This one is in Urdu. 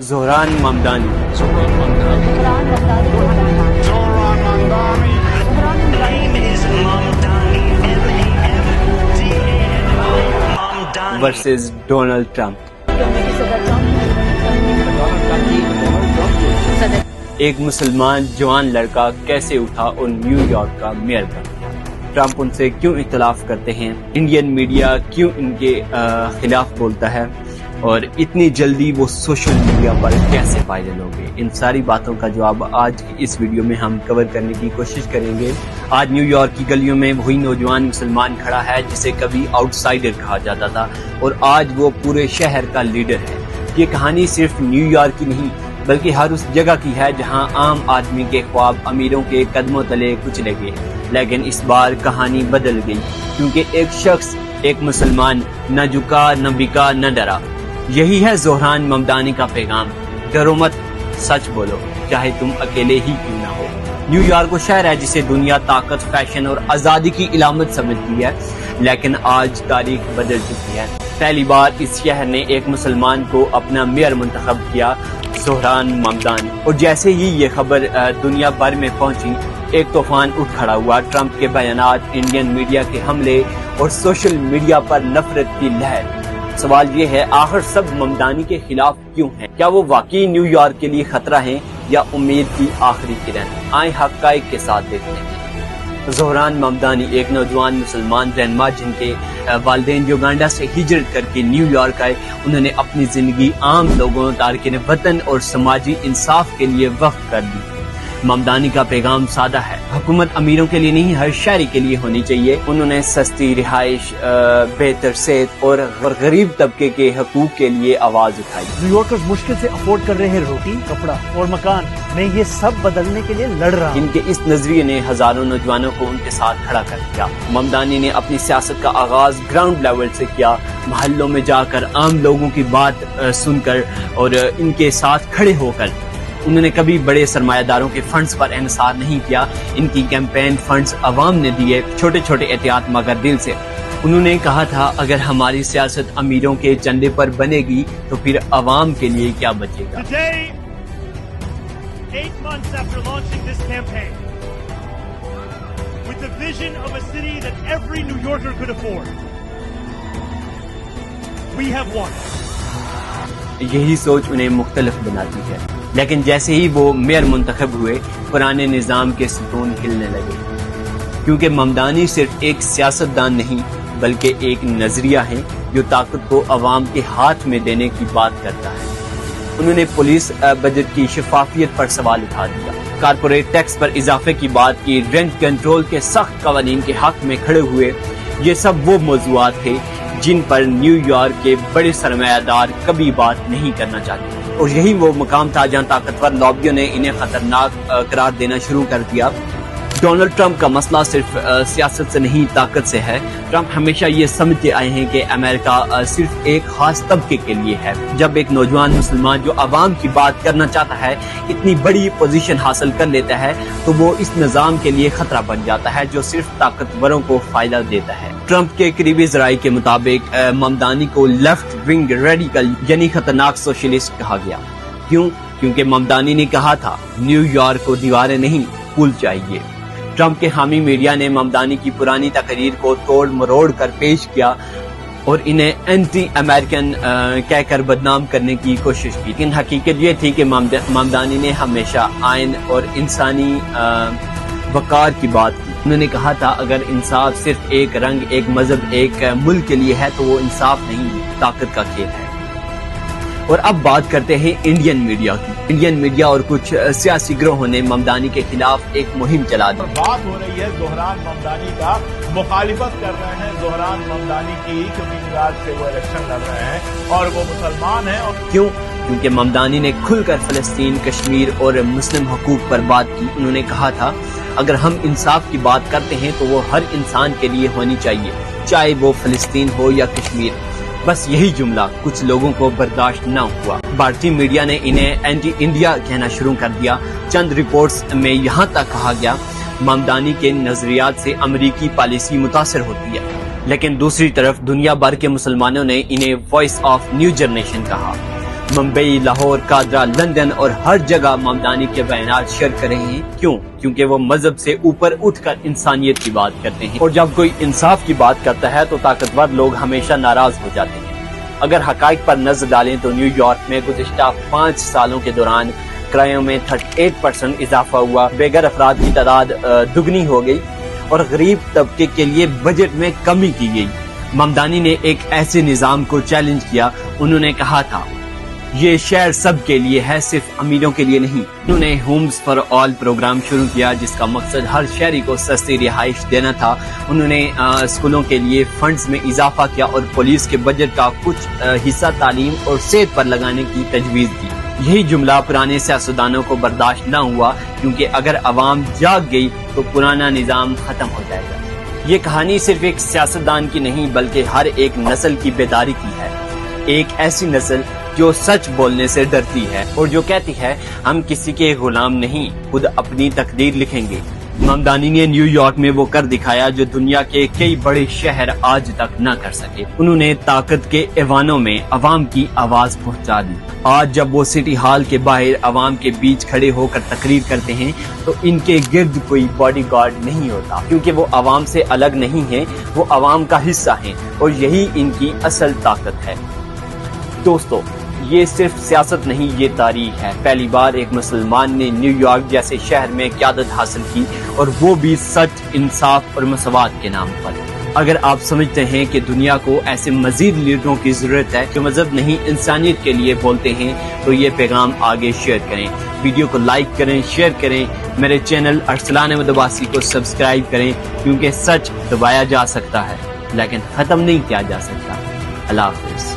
Dhahran Mamdani versus Donald Trump. ایک مسلمان جوان لڑکا کیسے اٹھا اور نیو یارک کا میئر بنا؟ ٹرمپ ان سے کیوں اختلاف کرتے ہیں؟ انڈین میڈیا کیوں ان کے خلاف بولتا ہے؟ اور اتنی جلدی وہ سوشل میڈیا پر کیسے وائرل ہو گئے؟ ان ساری باتوں کا جواب آج کی اس ویڈیو میں ہم کور کرنے کی کوشش کریں گے۔ آج نیو یارک کی گلیوں میں وہی نوجوان مسلمان کھڑا ہے جسے کبھی آؤٹ سائڈر کہا جاتا تھا، اور آج وہ پورے شہر کا لیڈر ہے۔ یہ کہانی صرف نیو یارک کی نہیں بلکہ ہر اس جگہ کی ہے جہاں عام آدمی کے خواب امیروں کے قدموں تلے کچلے گئے۔ لیکن اس بار کہانی بدل گئی، کیونکہ ایک شخص، ایک مسلمان نہ جھکا نہ بکا نہ ڈرا۔ یہی ہے زہران ممدانی کا پیغام: ڈرو مت، سچ بولو، چاہے تم اکیلے ہی کیوں نہ ہو۔ نیو یارک وہ شہر ہے جسے دنیا طاقت، فیشن اور آزادی کی علامت سمجھتی ہے، لیکن آج تاریخ بدل چکی ہے۔ پہلی بار اس شہر نے ایک مسلمان کو اپنا میئر منتخب کیا، زہران ممدانی، اور جیسے ہی یہ خبر دنیا بھر میں پہنچی، ایک طوفان اٹھ کھڑا ہوا۔ ٹرمپ کے بیانات، انڈین میڈیا کے حملے اور سوشل میڈیا پر نفرت کی لہر۔ سوال یہ ہے، آخر سب ممدانی کے خلاف کیوں ہیں؟ کیا وہ واقعی نیو یارک کے لیے خطرہ ہیں یا امید کی آخری کرن؟ آئیں حقائق کے ساتھ دیکھتے ہیں۔ زہران ممدانی ایک نوجوان مسلمان رہنما جن کے والدین یوگانڈا سے ہجرت کر کے نیو یارک آئے۔ انہوں نے اپنی زندگی عام لوگوں، تارکین وطن اور سماجی انصاف کے لیے وقف کر دی۔ ممدانی کا پیغام سادہ ہے: حکومت امیروں کے لیے نہیں، ہر شہری کے لیے ہونی چاہیے۔ انہوں نے سستی رہائش، بہتر صحت اور غریب طبقے کے حقوق کے لیے آواز اٹھائی۔ نیو یارکرز مشکل سے افورڈ کر رہے ہیں روٹی، کپڑا اور مکان، میں یہ سب بدلنے کے لیے لڑ رہا ہوں۔ ان کے اس نظریے نے ہزاروں نوجوانوں کو ان کے ساتھ کھڑا کر دیا۔ ممدانی نے اپنی سیاست کا آغاز گراؤنڈ لیول سے کیا، محلوں میں جا کر، عام لوگوں کی بات سن کر اور ان کے ساتھ کھڑے ہو کر۔ انہوں نے کبھی بڑے سرمایہ داروں کے فنڈز پر انحصار نہیں کیا، ان کی کیمپین فنڈز عوام نے دیے، چھوٹے چھوٹے احتیاط مگر دل سے۔ انہوں نے کہا تھا، اگر ہماری سیاست امیروں کے چندے پر بنے گی تو پھر عوام کے لیے کیا بچے گا؟ Today, 8 months after launching this campaign, with the vision of a city that every New Yorker could afford, we have won. یہی سوچ انہیں مختلف بناتی ہے، لیکن جیسے ہی وہ میئر منتخب ہوئے، پرانے نظام کے ستون ہلنے لگے، کیونکہ ممدانی صرف ایک سیاستدان نہیں بلکہ ایک نظریہ ہے جو طاقت کو عوام کے ہاتھ میں دینے کی بات کرتا ہے۔ انہوں نے پولیس بجٹ کی شفافیت پر سوال اٹھا دیا، کارپوریٹ ٹیکس پر اضافے کی بات کی، رینٹ کنٹرول کے سخت قوانین کے حق میں کھڑے ہوئے۔ یہ سب وہ موضوعات تھے جن پر نیو یارک کے بڑے سرمایہ دار کبھی بات نہیں کرنا چاہتے، اور یہی وہ مقام تھا جہاں طاقتور لابیوں نے انہیں خطرناک قرار دینا شروع کر دیا۔ ڈونلڈ ٹرمپ کا مسئلہ صرف سیاست سے نہیں، طاقت سے ہے۔ ٹرمپ ہمیشہ یہ سمجھتے آئے ہیں کہ امریکہ صرف ایک خاص طبقے کے لیے ہے۔ جب ایک نوجوان مسلمان جو عوام کی بات کرنا چاہتا ہے اتنی بڑی پوزیشن حاصل کر لیتا ہے تو وہ اس نظام کے لیے خطرہ بن جاتا ہے جو صرف طاقتوروں کو فائدہ دیتا ہے۔ ٹرمپ کے قریبی ذرائع کے مطابق ممدانی کو لیفٹ ونگ ریڈیکل یعنی خطرناک سوشلسٹ کہا گیا۔ کیوں؟ کیونکہ ممدانی نے کہا تھا، نیو یارک کو دیواریں نہیں، پل چاہیے۔ ٹرمپ کے حامی میڈیا نے ممدانی کی پرانی تقریر کو توڑ مروڑ کر پیش کیا اور انہیں اینٹی امریکن کہہ کر بدنام کرنے کی کوشش کی، لیکن حقیقت یہ تھی کہ ممدانی نے ہمیشہ آئین اور انسانی وقار کی بات کی۔ انہوں نے کہا تھا، اگر انصاف صرف ایک رنگ، ایک مذہب، ایک ملک کے لیے ہے تو وہ انصاف نہیں، طاقت کا کھیل ہے۔ اور اب بات کرتے ہیں انڈین میڈیا کی۔ انڈین میڈیا اور کچھ سیاسی گروہوں نے ممدانی کے خلاف ایک مہم چلا دی۔ بات ہو رہی ہے زہران ممدانی کا، مخالفت کر رہے ہیں زہران ممدانی کی، کمیونٹی سے وہ الیکشن لڑ رہے ہیں اور وہ مسلمان ہیں۔ اور کیوں؟ کیونکہ ممدانی نے کھل کر فلسطین، کشمیر اور مسلم حقوق پر بات کی۔ انہوں نے کہا تھا، اگر ہم انصاف کی بات کرتے ہیں تو وہ ہر انسان کے لیے ہونی چاہیے، چاہے وہ فلسطین ہو یا کشمیر۔ بس یہی جملہ کچھ لوگوں کو برداشت نہ ہوا۔ بھارتی میڈیا نے انہیں اینٹی انڈیا کہنا شروع کر دیا۔ چند رپورٹس میں یہاں تک کہا گیا، ممدانی کے نظریات سے امریکی پالیسی متاثر ہوتی ہے، لیکن دوسری طرف دنیا بھر کے مسلمانوں نے انہیں وائس آف نیو جنریشن کہا۔ ممبئی، لاہور، قادرہ، لندن اور ہر جگہ ممدانی کے بیانات شیئر کر رہے ہیں. کیوں؟ کیونکہ وہ مذہب سے اوپر اٹھ کر انسانیت کی بات کرتے ہیں، اور جب کوئی انصاف کی بات کرتا ہے تو طاقتور لوگ ہمیشہ ناراض ہو جاتے ہیں. اگر حقائق پر نظر ڈالیں تو نیو یارک میں گزشتہ 5 سالوں کے دوران کرائم میں 38% اضافہ ہوا، بے گھر افراد کی تعداد دگنی ہو گئی اور غریب طبقے کے لیے بجٹ میں کمی کی گئی. ممدانی نے ایک ایسے نظام کو چیلنج کیا. انہوں نے کہا تھا یہ شہر سب کے لیے ہے، صرف امیروں کے لیے نہیں. انہوں نے ہومز فار آل پروگرام شروع کیا جس کا مقصد ہر شہری کو سستی رہائش دینا تھا. انہوں نے اسکولوں کے لیے فنڈز میں اضافہ کیا اور پولیس کے بجٹ کا کچھ حصہ تعلیم اور صحت پر لگانے کی تجویز دی. یہی جملہ پرانے سیاستدانوں کو برداشت نہ ہوا، کیونکہ اگر عوام جاگ گئی تو پرانا نظام ختم ہو جائے گا. یہ کہانی صرف ایک سیاستدان کی نہیں بلکہ ہر ایک نسل کی بیداری کی ہے. ایک ایسی نسل جو سچ بولنے سے ڈرتی ہے اور جو کہتی ہے ہم کسی کے غلام نہیں، خود اپنی تقدیر لکھیں گے. ممدانی نے نیو یارک میں وہ کر دکھایا جو دنیا کے کئی بڑے شہر آج تک نہ کر سکے. انہوں نے طاقت کے ایوانوں میں عوام کی آواز پہنچا دی. آج جب وہ سٹی ہال کے باہر عوام کے بیچ کھڑے ہو کر تقریر کرتے ہیں تو ان کے گرد کوئی باڈی گارڈ نہیں ہوتا، کیونکہ وہ عوام سے الگ نہیں ہیں، وہ عوام کا حصہ ہیں اور یہی ان کی اصل طاقت ہے. دوستو، یہ صرف سیاست نہیں، یہ تاریخ ہے. پہلی بار ایک مسلمان نے نیو یارک جیسے شہر میں قیادت حاصل کی، اور وہ بھی سچ، انصاف اور مساوات کے نام پر. اگر آپ سمجھتے ہیں کہ دنیا کو ایسے مزید لیڈروں کی ضرورت ہے جو مذہب نہیں انسانیت کے لیے بولتے ہیں تو یہ پیغام آگے شیئر کریں. ویڈیو کو لائک کریں، شیئر کریں. میرے چینل ارسلان احمد عباسی کو سبسکرائب کریں، کیونکہ سچ دبایا جا سکتا ہے لیکن ختم نہیں کیا جا سکتا. اللہ حافظ.